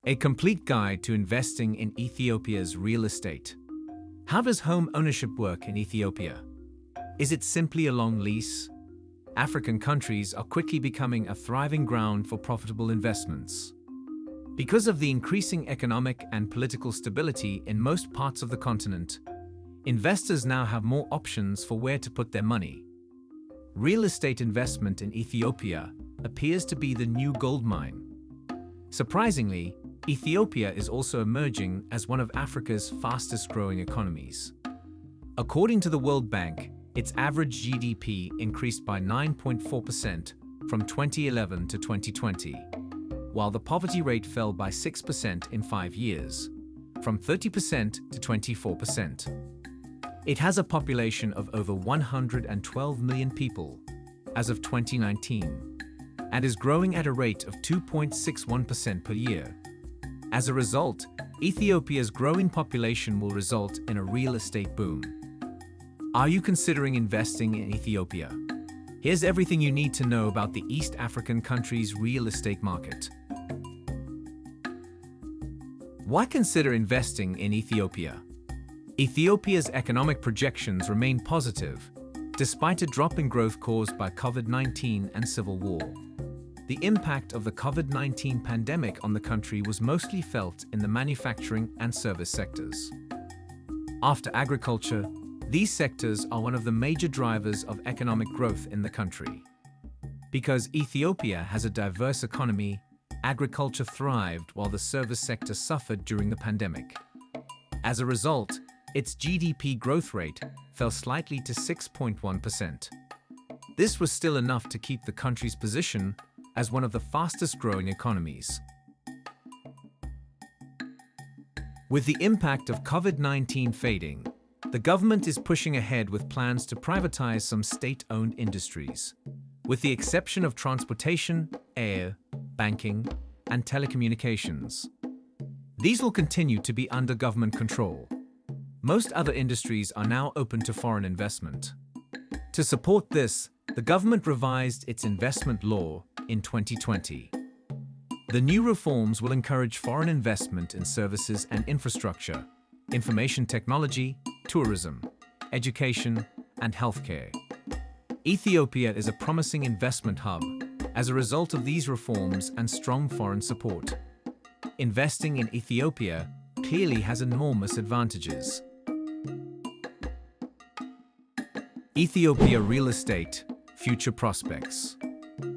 A complete guide to investing in Ethiopia's real estate. How does home ownership work in Ethiopia? Is it simply a long lease? African countries are quickly becoming a thriving ground for profitable investments. Because of the increasing economic and political stability in most parts of the continent, investors now have more options for where to put their money. Real estate investment in Ethiopia appears to be the new gold mine. Surprisingly, Ethiopia is also emerging as one of Africa's fastest-growing economies. According to the World Bank, its average GDP increased by 9.4% from 2011 to 2020, while the poverty rate fell by 6% in 5 years, from 30% to 24%. It has a population of over 112 million people as of 2019, and is growing at a rate of 2.61% per year. As a result, Ethiopia's growing population will result in a real estate boom. Are you considering investing in Ethiopia? Here's everything you need to know about the East African country's real estate market. Why consider investing in Ethiopia? Ethiopia's economic projections remain positive, despite a drop in growth caused by COVID-19 and civil war. The impact of the COVID-19 pandemic on the country was mostly felt in the manufacturing and service sectors. After agriculture, these sectors are one of the major drivers of economic growth in the country. Because Ethiopia has a diverse economy, agriculture thrived while the service sector suffered during the pandemic. As a result, its GDP growth rate fell slightly to 6.1%. This was still enough to keep the country's position as one of the fastest-growing economies. With the impact of COVID-19 fading, the government is pushing ahead with plans to privatize some state-owned industries, with the exception of transportation, air, banking, and telecommunications. These will continue to be under government control. Most other industries are now open to foreign investment. To support this, the government revised its investment law in 2020. The new reforms will encourage foreign investment in services and infrastructure, information technology, tourism, education, and healthcare. Ethiopia is a promising investment hub as a result of these reforms and strong foreign support. Investing in Ethiopia clearly has enormous advantages. Ethiopia real estate, future prospects.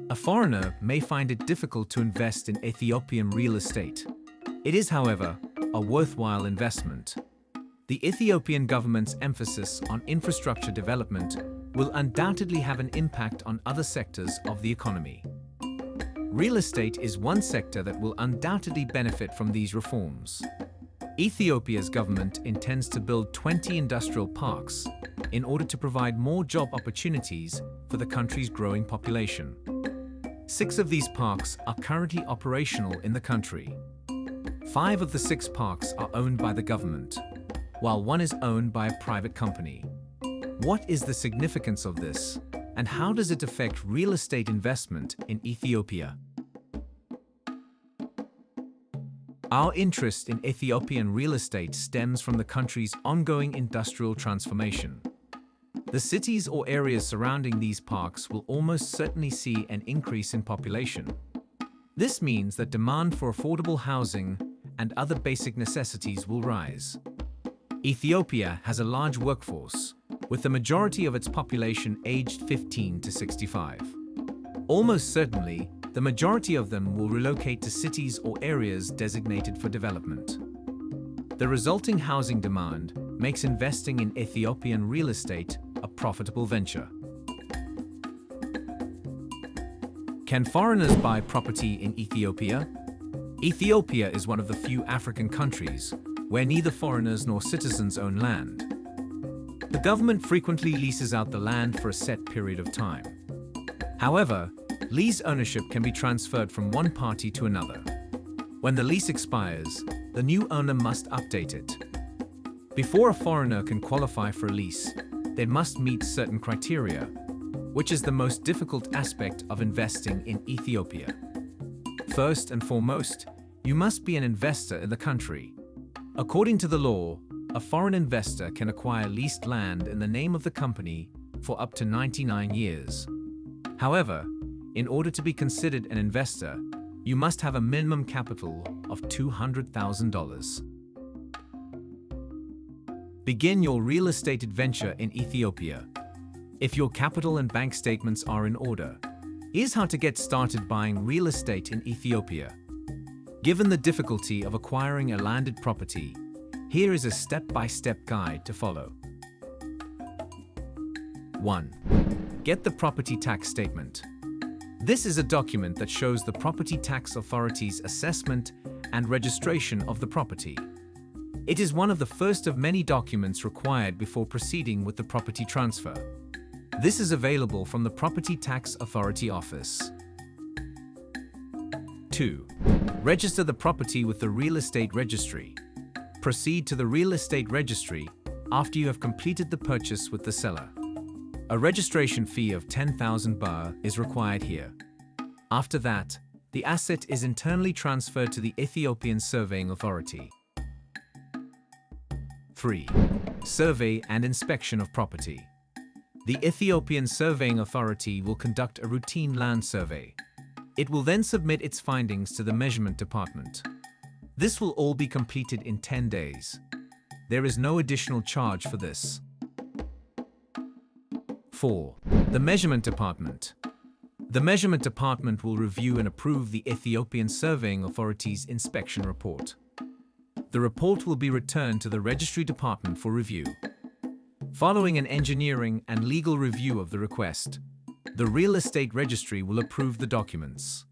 A foreigner may find it difficult to invest in Ethiopian real estate. It is, however, a worthwhile investment. The Ethiopian government's emphasis on infrastructure development will undoubtedly have an impact on other sectors of the economy. Real estate is one sector that will undoubtedly benefit from these reforms. Ethiopia's government intends to build 20 industrial parks in order to provide more job opportunities for the country's growing population. 6 of these parks are currently operational in the country. 5 of the 6 parks are owned by the government, while 1 is owned by a private company. What is the significance of this, and how does it affect real estate investment in Ethiopia? Our interest in Ethiopian real estate stems from the country's ongoing industrial transformation. The cities or areas surrounding these parks will almost certainly see an increase in population. This means that demand for affordable housing and other basic necessities will rise. Ethiopia has a large workforce, with the majority of its population aged 15 to 65. Almost certainly, the majority of them will relocate to cities or areas designated for development. The resulting housing demand makes investing in Ethiopian real estate a profitable venture. Can foreigners buy property in Ethiopia? Ethiopia is one of the few African countries where neither foreigners nor citizens own land. The government frequently leases out the land for a set period of time. However, lease ownership can be transferred from one party to another. When the lease expires, the new owner must update it. Before a foreigner can qualify for a lease, they must meet certain criteria, which is the most difficult aspect of investing in Ethiopia. First and foremost, you must be an investor in the country. According to the law, a foreign investor can acquire leased land in the name of the company for up to 99 years. However, in order to be considered an investor, you must have a minimum capital of $200,000. Begin your real estate adventure in Ethiopia. If your capital and bank statements are in order, here's how to get started buying real estate in Ethiopia. Given the difficulty of acquiring a landed property, here is a step-by-step guide to follow. 1. Get the property tax statement. This is a document that shows the property tax authority's assessment and registration of the property. It is one of the first of many documents required before proceeding with the property transfer. This is available from the Property Tax Authority office. 2. Register the property with the Real Estate Registry. Proceed to the Real Estate Registry after you have completed the purchase with the seller. A registration fee of 10,000 baht is required here. After that, the asset is internally transferred to the Ethiopian Surveying Authority. 3. Survey and inspection of property. The Ethiopian Surveying Authority will conduct a routine land survey. It will then submit its findings to the Measurement Department. This will all be completed in 10 days. There is no additional charge for this. 4. The Measurement Department. The Measurement Department will review and approve the Ethiopian Surveying Authority's inspection report. The report will be returned to the Registry Department for review. Following an engineering and legal review of the request, the Real Estate Registry will approve the documents.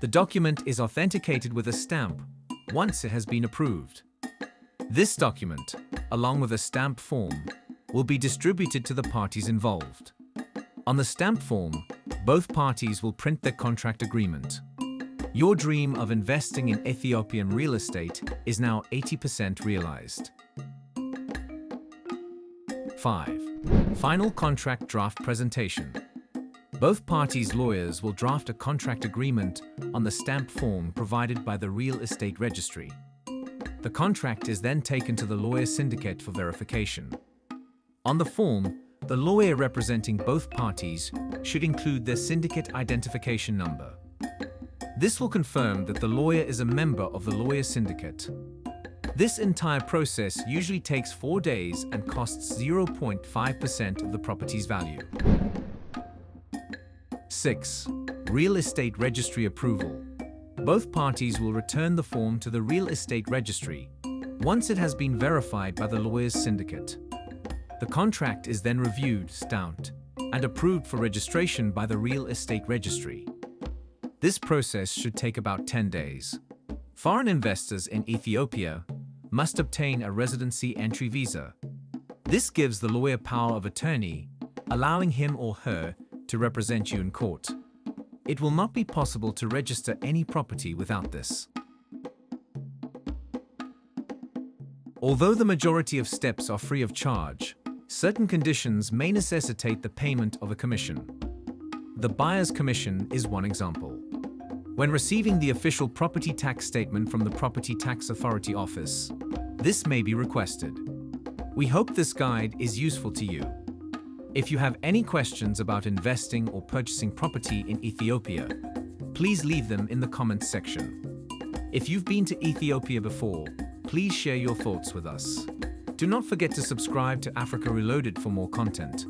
The document is authenticated with a stamp once it has been approved. This document, along with a stamp form, will be distributed to the parties involved. On the stamp form, both parties will print their contract agreement. Your dream of investing in Ethiopian real estate is now 80% realized. 5. Final contract draft presentation. Both parties' lawyers will draft a contract agreement on the stamp form provided by the Real Estate Registry. The contract is then taken to the lawyer syndicate for verification. On the form, the lawyer representing both parties should include their syndicate identification number. This will confirm that the lawyer is a member of the lawyer syndicate. This entire process usually takes 4 days and costs 0.5% of the property's value. 6. Real Estate Registry approval. Both parties will return the form to the Real Estate Registry once it has been verified by the lawyer's syndicate. The contract is then reviewed, stamped, and approved for registration by the Real Estate Registry. This process should take about 10 days. Foreign investors in Ethiopia must obtain a residency entry visa. This gives the lawyer power of attorney, allowing him or her to represent you in court. It will not be possible to register any property without this. Although the majority of steps are free of charge, certain conditions may necessitate the payment of a commission. The buyer's commission is one example. When receiving the official property tax statement from the Property Tax Authority office, this may be requested. We hope this guide is useful to you. If you have any questions about investing or purchasing property in Ethiopia, please leave them in the comments section. If you've been to Ethiopia before, please share your thoughts with us. Do not forget to subscribe to Africa Reloaded for more content.